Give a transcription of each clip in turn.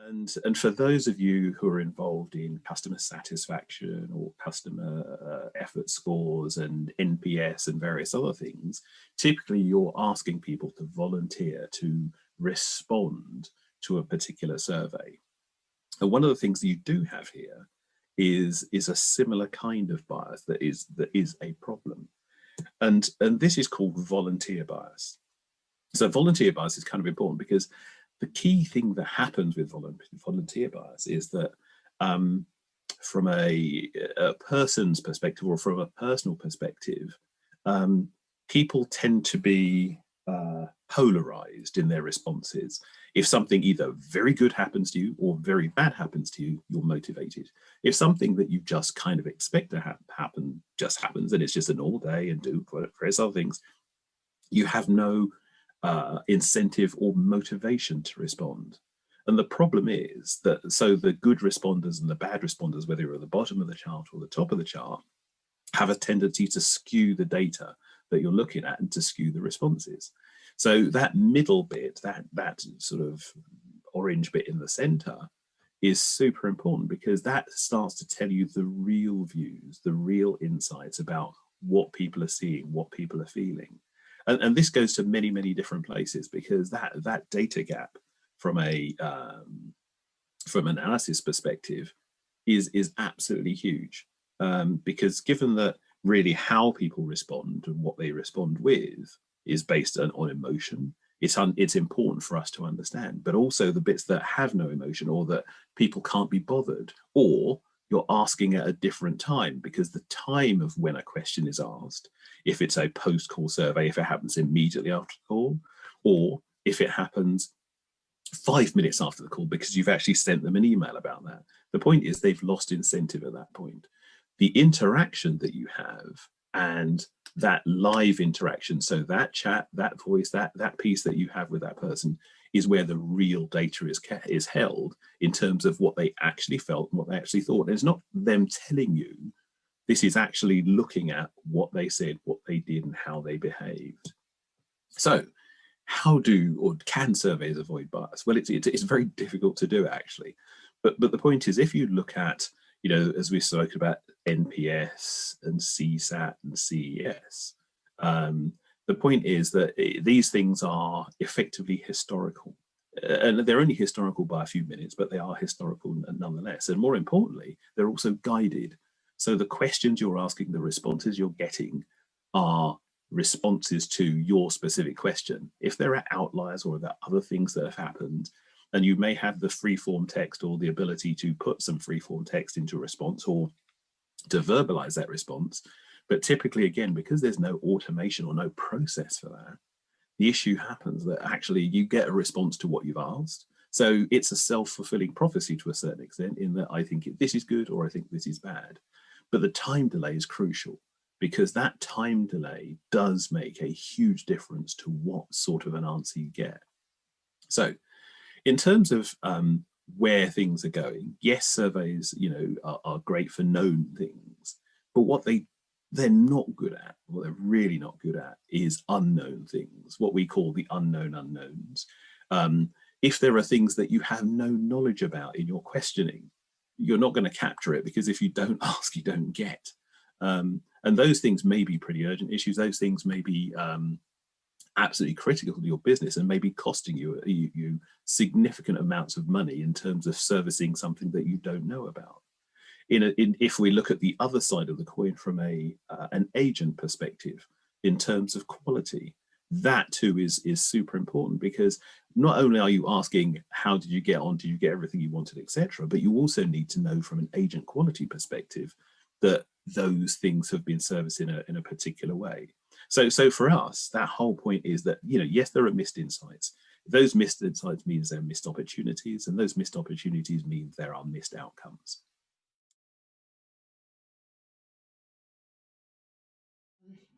And for those of you who are involved in customer satisfaction or customer effort scores and NPS and various other things, typically you're asking people to volunteer to respond to a particular survey. And one of the things that you do have here is a similar kind of bias that is a problem. And this is called volunteer bias. So volunteer bias is kind of important because the key thing that happens with volunteer bias is that from a person's perspective or from a personal perspective, people tend to be polarized in their responses. If something either very good happens to you or very bad happens to you, you're motivated. If something that you just kind of expect to happen just happens and it's just a normal day and do various other things, you have no incentive or motivation to respond. And the problem is that so the good responders and the bad responders, whether you're at the bottom of the chart or the top of the chart, have a tendency to skew the data that you're looking at and to skew the responses. So that middle bit, that sort of orange bit in the center, is super important because that starts to tell you the real views, the real insights about what people are seeing, what people are feeling. And this goes to many, many different places because that data gap from an analysis perspective is absolutely huge. Because given that really how people respond and what they respond with is based on emotion, it's important for us to understand, but also the bits that have no emotion or that people can't be bothered, or you're asking at a different time because the time of when a question is asked, if it's a post-call survey, if it happens immediately after the call, or if it happens 5 minutes after the call because you've actually sent them an email about that. The point is they've lost incentive at that point. The interaction that you have and that live interaction, so that chat, that voice, that piece that you have with that person is where the real data is held in terms of what they actually felt and what they actually thought. And it's not them telling you, this is actually looking at what they said, what they did, and how they behaved. So how do or can surveys avoid bias? Well, it's very difficult to do actually. But the point is, if you look at, you know, as we spoke about NPS and CSAT and CES, the point is that these things are effectively historical. And they're only historical by a few minutes, but they are historical nonetheless. And more importantly, they're also guided. So the questions you're asking, the responses you're getting are responses to your specific question. If there are outliers or there are other things that have happened, and you may have the free-form text or the ability to put some free-form text into a response or to verbalize that response. But typically, again, because there's no automation or no process for that, the issue happens that actually you get a response to what you've asked. So it's a self-fulfilling prophecy to a certain extent in that I think this is good or I think this is bad. But the time delay is crucial because that time delay does make a huge difference to what sort of an answer you get. So in terms of where things are going, yes, surveys, you know, are great for known things, but what they're not good at, what they're really not good at, is unknown things, what we call the unknown unknowns. If there are things that you have no knowledge about in your questioning, you're not going to capture it because if you don't ask, you don't get. And those things may be pretty urgent issues. Those things may be absolutely critical to your business and may be costing you significant amounts of money in terms of servicing something that you don't know about. If we look at the other side of the coin from an agent perspective, in terms of quality, that too is super important because not only are you asking how did you get on, did you get everything you wanted, etc., but you also need to know from an agent quality perspective that those things have been serviced in a particular way. So for us, that whole point is that, you know, yes, there are missed insights. Those missed insights means there are missed opportunities, and those missed opportunities mean there are missed outcomes.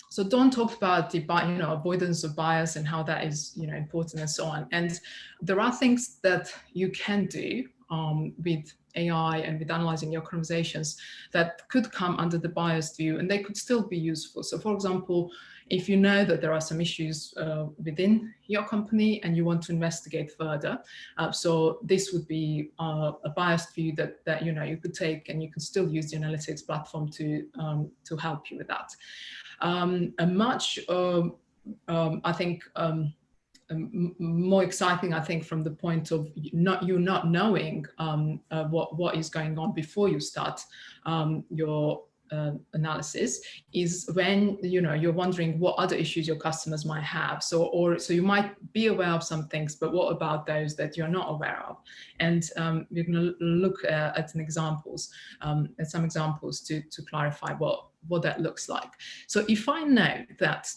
So Don talked about the avoidance of bias and how that is important and so on. And there are things that you can do with AI and with analyzing your conversations that could come under the biased view, and they could still be useful. So for example, if you know that there are some issues within your company and you want to investigate further, so this would be a biased view that you could take, and you can still use the analytics platform to help you with that. A much I think more exciting, I think, from the point of not knowing what is going on before you start your analysis, is when you're wondering what other issues your customers might have. So you might be aware of some things, but what about those that you're not aware of? And we're going to look at some examples to clarify what that looks like. So if I know that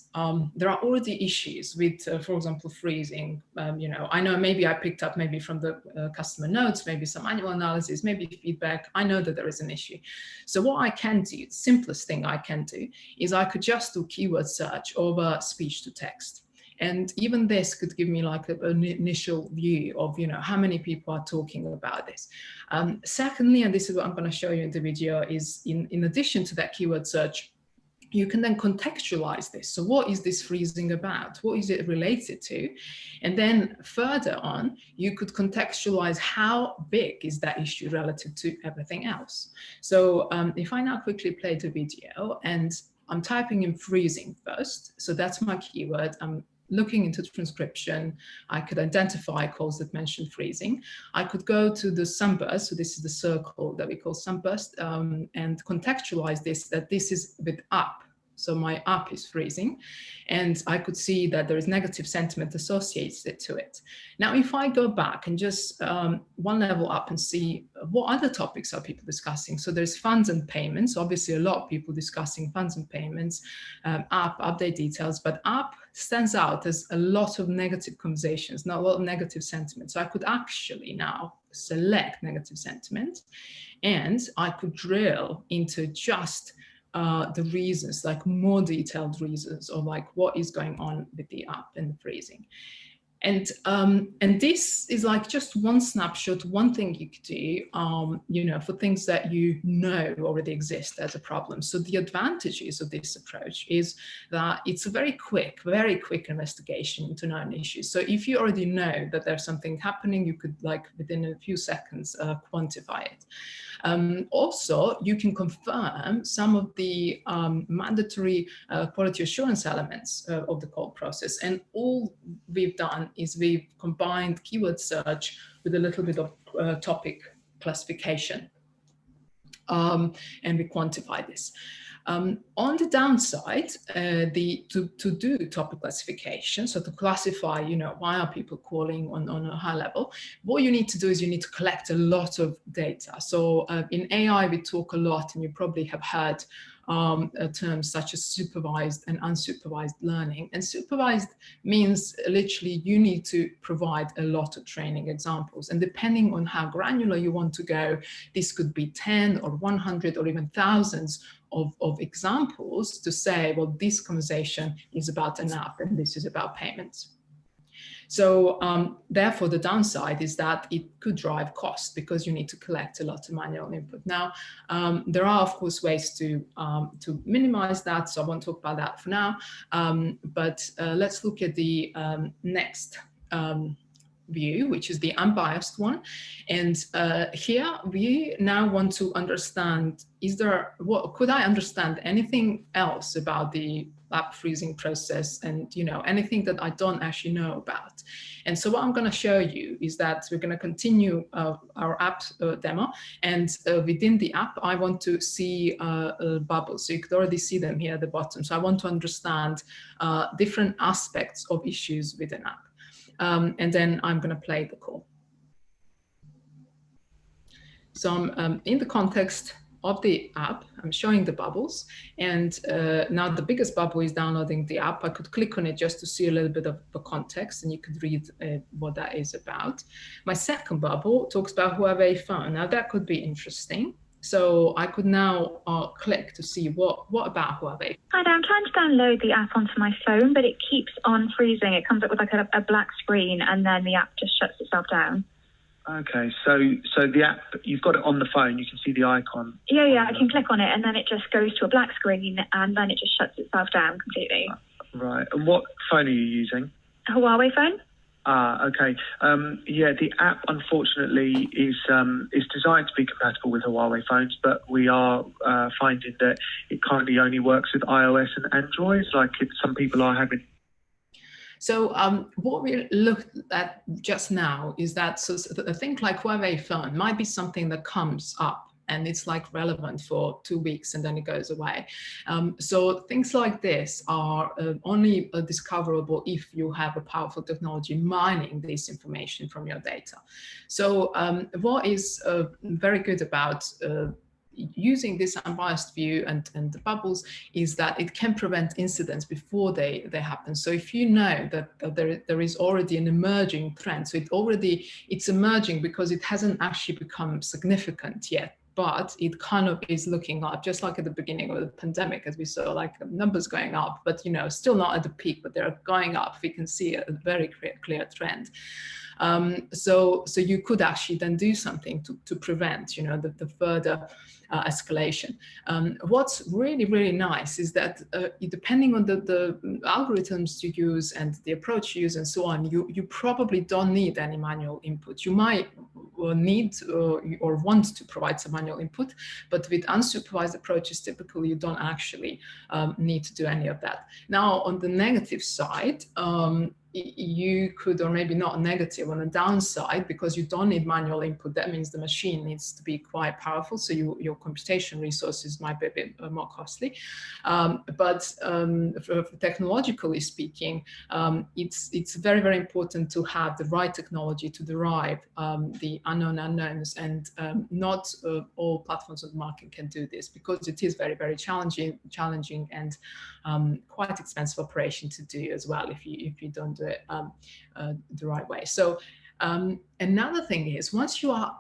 there are already issues with, for example, freezing, I know maybe I picked up maybe from the customer notes, maybe some manual analysis, maybe feedback, I know that there is an issue. So what I can do, the simplest thing I can do, is I could just do keyword search over speech to text. And even this could give me like an initial view of, how many people are talking about this. Secondly, and this is what I'm going to show you in the video, is in addition to that keyword search, you can then contextualize this. So what is this freezing about? What is it related to? And then further on, you could contextualize how big is that issue relative to everything else. So if I now quickly play the video, and I'm typing in freezing first, so that's my keyword. I'm looking into transcription. I could identify calls that mention freezing. I could go to the sunburst, so this is the circle that we call sunburst, and contextualize this, that this is with up. So my app is freezing, and I could see that there is negative sentiment associated to it. Now, if I go back and just one level up and see what other topics are people discussing. So there's funds and payments. Obviously, a lot of people discussing funds and payments, app, update details, but app stands out as a lot of negative conversations, not a lot of negative sentiment. So I could actually now select negative sentiment, and I could drill into just the reasons, like more detailed reasons, or like what is going on with the app and the freezing. And this is like just one snapshot, one thing you could do, for things that already exist as a problem. So the advantages of this approach is that it's a very quick investigation into known issues. So if you already know that there's something happening, you could, like, within a few seconds quantify it. Also, you can confirm some of the mandatory quality assurance elements of the call process. And all we've done is we've combined keyword search with a little bit of topic classification, and we quantify this. On the downside, to do topic classification, so to classify, why are people calling on a high level, what you need to do is you need to collect a lot of data. So in AI, we talk a lot, and you probably have heard terms such as supervised and unsupervised learning. And supervised means literally you need to provide a lot of training examples. And depending on how granular you want to go, this could be 10 or 100 or even thousands of examples to say, well, this conversation is about an app and this is about payments. So therefore, the downside is that it could drive cost because you need to collect a lot of manual input. Now, there are, of course, ways to minimize that, so I won't talk about that for now. But let's look at the next view, which is the unbiased one. And here we now want to understand, could I understand anything else about the app freezing process, and anything that I don't actually know about. And so what I'm going to show you is that we're going to continue our app demo, and within the app I want to see bubbles. So you could already see them here at the bottom. So I want to understand different aspects of issues with an app, and then I'm going to play the call. So I'm in the context of the app, I'm showing the bubbles, and now the biggest bubble is downloading the app. I could click on it just to see a little bit of the context, and you could read what that is about. My second bubble talks about Huawei phone. Now that could be interesting. So I could now click to see what about Huawei. Hi there, I'm trying to download the app onto my phone, but it keeps on freezing. It comes up with like a black screen, and then the app just shuts itself down. Okay, so the app, you've got it on the phone, you can see the icon. Yeah, I can click on it and then it just goes to a black screen and then it just shuts itself down completely. Right, and what phone are you using? A Huawei phone? Okay. Yeah, the app unfortunately is designed to be compatible with Huawei phones, but we are finding that it currently only works with iOS and Android. Like some people are having. So what we looked at just now is that a thing like Huawei phone might be something that comes up and it's like relevant for 2 weeks and then it goes away. So things like this are only discoverable if you have a powerful technology mining this information from your data. So what is very good about using this unbiased view and the bubbles is that it can prevent incidents before they happen. So if you know that there is already an emerging trend, so it's emerging because it hasn't actually become significant yet, but it kind of is looking up, just like at the beginning of the pandemic, as we saw, like numbers going up, but still not at the peak, but they're going up. We can see a very clear trend. So you could actually then do something to prevent, the further escalation. What's really nice is that depending on the algorithms you use and the approach you use and so on, you probably don't need any manual input. You might need or want to provide some manual input, but with unsupervised approaches, typically you don't actually need to do any of that. Now, on the negative side, you could, or maybe not negative, on the downside, because you don't need manual input, that means the machine needs to be quite powerful, so your computation resources might be a bit more costly. But technologically speaking, it's very important to have the right technology to derive the unknown unknowns, and not all platforms on the market can do this, because it is very challenging and quite expensive operation to do as well if you don't do it the right way. So another thing is, once you are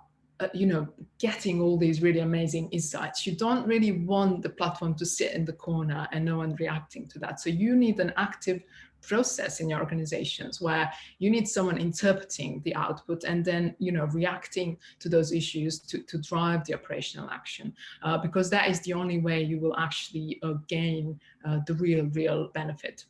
getting all these really amazing insights, you don't really want the platform to sit in the corner and no one reacting to that. So you need an active process in your organizations where you need someone interpreting the output and then reacting to those issues to drive the operational action, because that is the only way you will actually gain the real benefit.